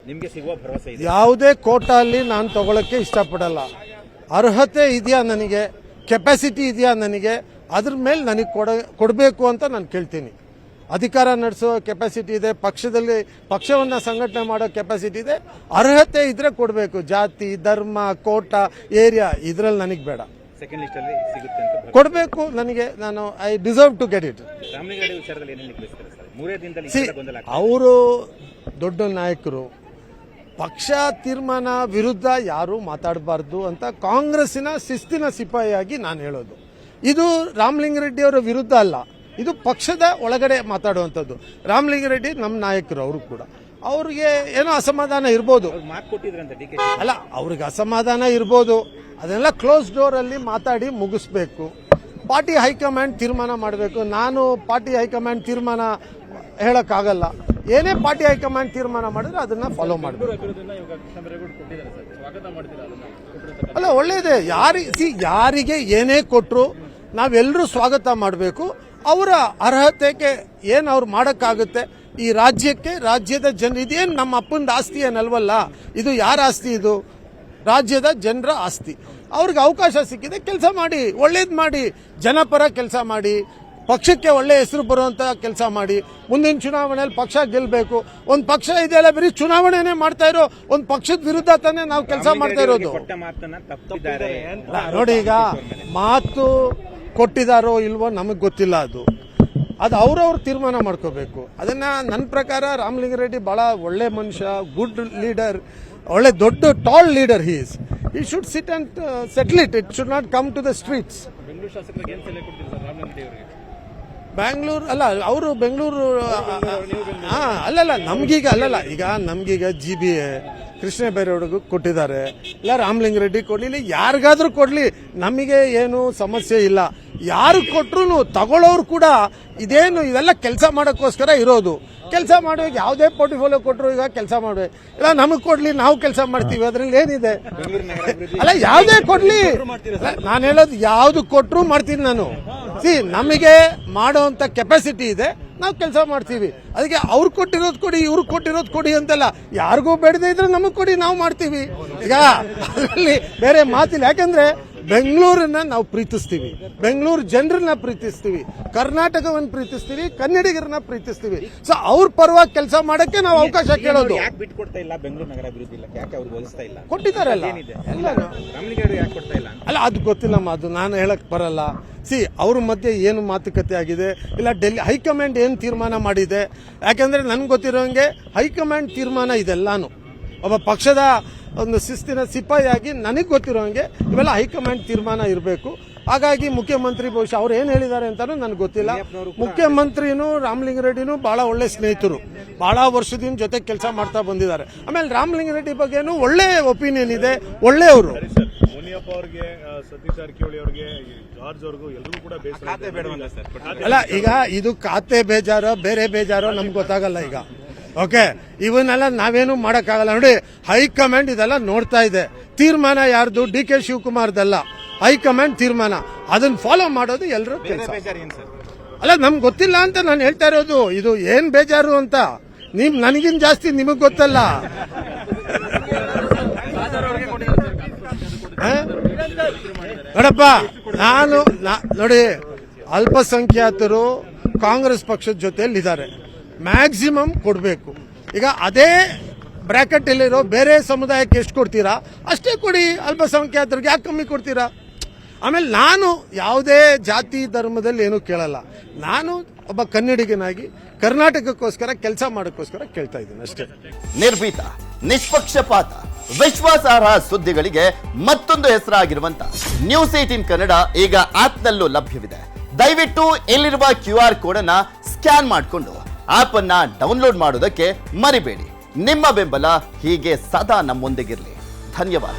ನಿಮಗೆ ಸಿಗುವ ಭರವಸೆ ಇದೆ? ಯಾವುದೇ ಕೋಟಾ ಅಲ್ಲಿ ನಾನು ತಗೊಳ್ಳೋಕ್ಕೆ ಇಷ್ಟಪಡಲ್ಲ. ಅರ್ಹತೆ ಇದೆಯಾ ನನಗೆ, ಕೆಪಾಸಿಟಿ ಇದೆಯಾ ನನಗೆ, ಅದ್ರ ಮೇಲೆ ನನಗೆ ಕೊಡಬೇಕು ಅಂತ ನಾನು ಕೇಳ್ತೀನಿ. ಅಧಿಕಾರ ನಡೆಸೋ ಕೆಪಾಸಿಟಿ ಇದೆ, ಪಕ್ಷವನ್ನು ಸಂಘಟನೆ ಮಾಡೋ ಕೆಪಾಸಿಟಿ ಇದೆ, ಅರ್ಹತೆ ಇದ್ರೆ ಕೊಡಬೇಕು. ಜಾತಿ, ಧರ್ಮ, ಕೋಟಾ, ಏರಿಯಾ ಇದರಲ್ಲಿ ನನಗೆ ಬೇಡ. ಸೆಕೆಂಡ್ ಲಿಸ್ಟ್ ಅಲ್ಲಿ ಸಿಗುತ್ತೆ ಅಂತ ಕೊಡಬೇಕು ನನಗೆ. ನಾನು I deserve to get it. Ramalinga Reddy ವಿಚಾರದಲ್ಲಿ ಏನೇನು ತಿಳಿಸ್ತಾರೆ ಸರ್? 3 ದಿನದಲ್ಲಿ ಗೊಂದಲ ಆಗ್ತದೆ. ಅವರು ದೊಡ್ಡ ನಾಯಕರು, ಪಕ್ಷ ತೀರ್ಮಾನ ವಿರುದ್ಧ ಯಾರು ಮಾತಾಡಬಾರ್ದು ಅಂತ ಕಾಂಗ್ರೆಸ್ಸಿನ ಶಿಸ್ತಿನ ಸಿಪಾಯಿಯಾಗಿ ನಾನು ಹೇಳೋದು. ಇದು ರಾಮಲಿಂಗಾರೆಡ್ಡಿ ಅವರ ವಿರುದ್ಧ ಅಲ್ಲ, ಇದು ಪಕ್ಷದ ಒಳಗಡೆ ಮಾತಾಡುವಂಥದ್ದು. ರಾಮಲಿಂಗಾರೆಡ್ಡಿ ನಮ್ಮ ನಾಯಕರು, ಅವರು ಕೂಡ ಅವ್ರಿಗೆ ಏನೋ ಅಸಮಾಧಾನ ಇರ್ಬೋದು. ಮಾತು ಕೊಟ್ಟಿದ್ರಂತೆ ಡಿ ಕೆ ಅಲ್ಲ, ಅವ್ರಿಗೆ ಅಸಮಾಧಾನ ಇರ್ಬೋದು, ಅದನ್ನೆಲ್ಲ ಕ್ಲೋಸ್ ಡೋರ್ ಅಲ್ಲಿ ಮಾತಾಡಿ ಮುಗಿಸ್ಬೇಕು. ಪಾರ್ಟಿ ಹೈಕಮಾಂಡ್ ತೀರ್ಮಾನ ಮಾಡಬೇಕು. ನಾನು ಪಾರ್ಟಿ ಹೈಕಮಾಂಡ್ ತೀರ್ಮಾನ ಹೇಳಕ್ಕಾಗಲ್ಲ. ಏನೇ ಪಾರ್ಟಿ ಹೈಕಮಾಂಡ್ ತೀರ್ಮಾನ ಮಾಡಿದ್ರೆ ಅದನ್ನ ಫಾಲೋ ಮಾಡಬೇಕು. ಅಲ್ಲ, ಒಳ್ಳೇದೇ. ಯಾರಿಗೆ ಏನೇ ಕೊಟ್ಟರು ನಾವೆಲ್ಲರೂ ಸ್ವಾಗತ ಮಾಡಬೇಕು. ಅವರ ಅರ್ಹತೆಗೆ ಏನು ಅವ್ರು ಮಾಡೋಕ್ಕಾಗುತ್ತೆ, ಈ ರಾಜ್ಯಕ್ಕೆ, ರಾಜ್ಯದ ಜನರು, ಇದೇನು ನಮ್ಮ ಅಪ್ಪನ ಆಸ್ತಿ ಏನಲ್ವಲ್ಲ, ಇದು ಯಾರ ಆಸ್ತಿ? ಇದು ರಾಜ್ಯದ ಜನರ ಆಸ್ತಿ. ಅವ್ರಿಗೆ ಅವಕಾಶ ಸಿಕ್ಕಿದೆ, ಕೆಲಸ ಮಾಡಿ, ಒಳ್ಳೇದು ಮಾಡಿ, ಜನಪರ ಕೆಲಸ ಮಾಡಿ, ಪಕ್ಷಕ್ಕೆ ಒಳ್ಳೆ ಹೆಸರು ಬರುವಂತ ಕೆಲಸ ಮಾಡಿ. ಮುಂದಿನ ಚುನಾವಣೆಯಲ್ಲಿ ಪಕ್ಷ ಗೆಲ್ಲಬೇಕು. ಒಂದು ಪಕ್ಷ ಇದೆಯಲ್ಲ, ಬರೀ ಚುನಾವಣೆನೇ ಮಾಡ್ತಾ ಇರೋ ಒಂದು ಪಕ್ಷದ ವಿರುದ್ಧ ತಾನೇ ನಾವು ಕೆಲಸ ಮಾಡ್ತಾ ಇರೋದು. ನೋಡಿ, ಈಗ ಮಾತು ಕೊಟ್ಟಿದಾರೋ ಇಲ್ವೋ ನಮಗೆ ಗೊತ್ತಿಲ್ಲ. ಅದು ಅವ್ರವ್ರು ತೀರ್ಮಾನ ಮಾಡ್ಕೋಬೇಕು. ಅದನ್ನ ನನ್ನ ಪ್ರಕಾರ ರಾಮಲಿಂಗಾರೆಡ್ಡಿ ಬಹಳ ಒಳ್ಳೆ ಮನುಷ್ಯ, ಗುಡ್ ಲೀಡರ್, ಒಳ್ಳೆ ದೊಡ್ಡ tall leader. he should sit and settle it. It should not come to the streets. Bengaluru ಶಾಸಕರಿಗೆ ಏನು ಸಲಹೆ ಕೊಡ್ತೀರಾ ಸರ್ ರಾಮಲಿಂಗಾರೆಡ್ಡಿ ಅವರಿಗೆ? ಬ್ಯಾಂಗ್ಳೂರು ಅಲ್ಲ, ಅವರು ಬೆಂಗಳೂರು ಅಲ್ಲಲ್ಲ, ಈಗ ನಮ್ಗೀಗ GBA ಕೃಷ್ಣ ಬೈರೇಗೌಡಗೂ ಕೊಟ್ಟಿದ್ದಾರೆ, ಇಲ್ಲ ರಾಮಲಿಂಗಾರೆಡ್ಡಿ ಕೊಡ್ಲಿ, ಯಾರಿಗಾದ್ರೂ ಕೊಡ್ಲಿ, ನಮಗೆ ಏನು ಸಮಸ್ಯೆ ಇಲ್ಲ. ಯಾರು ಕೊಟ್ರು ತಗೊಳ್ಳೋರು ಕೂಡ ಇದೇನು ಇವೆಲ್ಲ ಕೆಲಸ ಮಾಡೋಕ್ಕೋಸ್ಕರ ಇರೋದು. ಕೆಲಸ ಮಾಡುವಾಗ ಯಾವುದೇ ಪೋರ್ಟಿಫೋಲಿಯೋ ಕೊಟ್ಟರು ಈಗ ಕೆಲಸ ಮಾಡುವೆ, ಇಲ್ಲ ನಮಗೆ ಕೊಡ್ಲಿ, ನಾವು ಕೆಲಸ ಮಾಡ್ತೀವಿ, ಅದ್ರಲ್ಲಿ ಏನಿದೆ? ಅಲ್ಲ, ಯಾವುದೇ ಕೊಡ್ಲಿ, ನಾನು ಹೇಳೋದು ಯಾವ್ದು ಕೊಟ್ಟರು ಮಾಡ್ತೀನಿ ನಾನು. ನಮಗೆ ಮಾಡೋಂಥ ಕೆಪಾಸಿಟಿ ಇದೆ, ನಾವು ಕೆಲಸ ಮಾಡ್ತೀವಿ. ಅದಕ್ಕೆ ಅವ್ರು ಕೊಟ್ಟಿರೋದು ಕೊಡಿ, ಇವ್ರು ಕೊಟ್ಟಿರೋದು ಕೊಡಿ ಅಂತಲ್ಲ. ಯಾರಿಗೂ ಬೇಡದೇ ಇದ್ರೆ ನಮಗ್ ಕೊಡಿ, ನಾವು ಮಾಡ್ತೀವಿ. ಈಗ ಅದರಲ್ಲಿ ಬೇರೆ ಮಾತಿಲ್ಲ. ಯಾಕಂದ್ರೆ ಬೆಂಗಳೂರನ್ನ ನಾವು ಪ್ರೀತಿಸ್ತೀವಿ, ಬೆಂಗಳೂರು ಜನರನ್ನ ಪ್ರೀತಿಸ್ತೀವಿ, ಕರ್ನಾಟಕವನ್ನು ಪ್ರೀತಿಸ್ತೀವಿ, ಕನ್ನಡಿಗರನ್ನ ಪ್ರೀತಿಸ್ತೀವಿ. ಸೊ ಅವ್ರ ಪರವಾಗಿ ಕೆಲಸ ಮಾಡಕ್ಕೆ ನಾವು ಅವಕಾಶ ಕೇಳೋದು. ಯಾಕೆ ಬಿಟ್ಕೊಡ್ತಾ ಇಲ್ಲ ಬೆಂಗಳೂರು ನಗರ ಅಭಿವೃದ್ಧಿ ಇಲ್ಲ? ಯಾಕೆ ಅವ್ರು ಒಲಿಸ್ತಾ ಇಲ್ಲ? ಕೊಟ್ಟಿದ್ದಾರಲ್ಲ, ರಾಮಲಿಂಗಾರೆಡ್ಡಿ ಯಾಕೆ ಕೊಡ್ತಾ ಇಲ್ಲ? ಅಲ್ಲ, ಅದು ಗೊತ್ತಿಲ್ಲಮ್ಮ, ಅದು ನಾನು ಹೇಳಕ್ ಬರಲ್ಲ. ಅವ್ರ ಮಧ್ಯೆ ಏನು ಮಾತುಕತೆ ಆಗಿದೆ, ಇಲ್ಲ ಡೆಲ್ಲಿ ಹೈಕಮಾಂಡ್ ಏನು ತೀರ್ಮಾನ ಮಾಡಿದೆ. ಯಾಕಂದ್ರೆ ನನ್ಗೆ ಗೊತ್ತಿರೋಂಗೆ ಹೈಕಮಾಂಡ್ ತೀರ್ಮಾನ ಇದೆಲ್ಲಾನು ಒಬ್ಬ ಪಕ್ಷದ ಒಂದು ಶಿಸ್ತಿನ ಸಿಪಾಯಿಯಾಗಿ ನನಗೆ ಗೊತ್ತಿರೋಂಗೆ ಇವೆಲ್ಲ ಹೈಕಮಾಂಡ್ ತೀರ್ಮಾನ ಇರಬೇಕು. ಹಾಗಾಗಿ ಮುಖ್ಯಮಂತ್ರಿ ಬಹುಶಃ ಅವ್ರು ಏನು ಹೇಳಿದ್ದಾರೆ ಅಂತಾನು ನನಗೆ ಗೊತ್ತಿಲ್ಲ. ಮುಖ್ಯಮಂತ್ರಿನೂ ರಾಮಲಿಂಗಾರೆಡ್ಡಿನೂ ಬಹಳ ಒಳ್ಳೆ ಸ್ನೇಹಿತರು, ಬಹಳ ವರ್ಷದಿಂದ ಜೊತೆ ಕೆಲಸ ಮಾಡ್ತಾ ಬಂದಿದ್ದಾರೆ. ಆಮೇಲೆ ರಾಮಲಿಂಗಾರೆಡ್ಡಿ ಬಗ್ಗೆನೂ ಒಳ್ಳೆ ಒಪಿನಿಯನ್ ಇದೆ, ಒಳ್ಳೆಯವರು. ಮುನಿಯಪ್ಪ ಅವರಿಗೆ, ಸತೀಶ್ ಜಾರಕಿಹೊಳಿ ಅವರಿಗೆ, ಜಾರ್ಜ್ ಅವ್ರಿಗೂ ಎಲ್ಲರಿಗೂ ಕೂಡ ಅಲ್ಲ, ಈಗ ಇದು ಖಾತೆ ಬೇಜಾರೋ ಬೇರೆ ಬೇಜಾರೋ ನಮ್ಗೆ ಗೊತ್ತಾಗಲ್ಲ. ಈಗ ಓಕೆ, ಇವನ್ನೆಲ್ಲ ನಾವೇನು ಮಾಡಕ್ಕಾಗಲ್ಲ. ನೋಡಿ, ಹೈಕಮಾಂಡ್ ಇದೆಲ್ಲ ನೋಡ್ತಾ ಇದೆ. ತೀರ್ಮಾನ ಯಾರ್ದು? DK ಶಿವಕುಮಾರ್ದಲ್ಲ, ಹೈಕಮಾಂಡ್ ತೀರ್ಮಾನ. ಅದನ್ನ ಫಾಲೋ ಮಾಡೋದು ಎಲ್ಲರೂ ಕೆಲಸ. ಅಲ್ಲ, ನಮ್ಗೆ ಗೊತ್ತಿಲ್ಲ ಅಂತ ನಾನು ಹೇಳ್ತಾ ಇರೋದು. ಇದು ಏನ್ ಬೇಜಾರು ಅಂತ ನನಗಿನ್ ಜಾಸ್ತಿ ನಿಮಗ್ ಗೊತ್ತಲ್ಲ. ನೋಡಪ್ಪ, ನೋಡಿ, ಅಲ್ಪಸಂಖ್ಯಾತರು ಕಾಂಗ್ರೆಸ್ ಪಕ್ಷದ ಜೊತೆಯಲ್ಲಿದ್ದಾರೆ, ಮ್ಯಾಕ್ಸಿಮಮ್ ಕೊಡಬೇಕು. ಈಗ ಅದೇ ಬ್ರಾಕೆಟ್ ಅಲ್ಲಿರೋ ಬೇರೆ ಸಮುದಾಯಕ್ಕೆ ಎಷ್ಟು ಕೊಡ್ತೀರಾ ಅಷ್ಟೇ ಕೊಡಿ. ಅಲ್ಪಸಂಖ್ಯಾತರಿಗೆ ಯಾಕೆ ಕಮ್ಮಿ ಕೊಡ್ತೀರಾ? ಆಮೇಲೆ ನಾನು ಯಾವುದೇ ಜಾತಿ ಧರ್ಮದಲ್ಲಿ ಏನೂ ಕೇಳಲ್ಲ. ನಾನು ಒಬ್ಬ ಕನ್ನಡಿಗನಾಗಿ ಕರ್ನಾಟಕಕ್ಕೋಸ್ಕರ ಕೆಲಸ ಮಾಡೋಕ್ಕೋಸ್ಕರ ಕೇಳ್ತಾ ಇದ್ದೀನಿ ಅಷ್ಟೇ. ನಿರ್ಭೀತ, ನಿಷ್ಪಕ್ಷಪಾತ, ವಿಶ್ವಾಸಾರ್ಹ ಸುದ್ದಿಗಳಿಗೆ ಮತ್ತೊಂದು ಹೆಸರಾಗಿರುವಂತ News18 ಕನ್ನಡ ಈಗ ಆಪ್ನಲ್ಲೂ ಲಭ್ಯವಿದೆ. ದಯವಿಟ್ಟು ಇಲ್ಲಿರುವ QR ಕೋಡ್ ಅನ್ನ ಸ್ಕ್ಯಾನ್ ಮಾಡಿಕೊಂಡು ಆಪ್ ಅನ್ನ ಡೌನ್ಲೋಡ್ ಮಾಡೋದಕ್ಕೆ ಮರಿಬೇಡಿ. ನಿಮ್ಮ ಬೆಂಬಲ ಹೀಗೆ ಸದಾ ನಮ್ಮೊಂದಿಗಿರಲಿ. ಧನ್ಯವಾದ.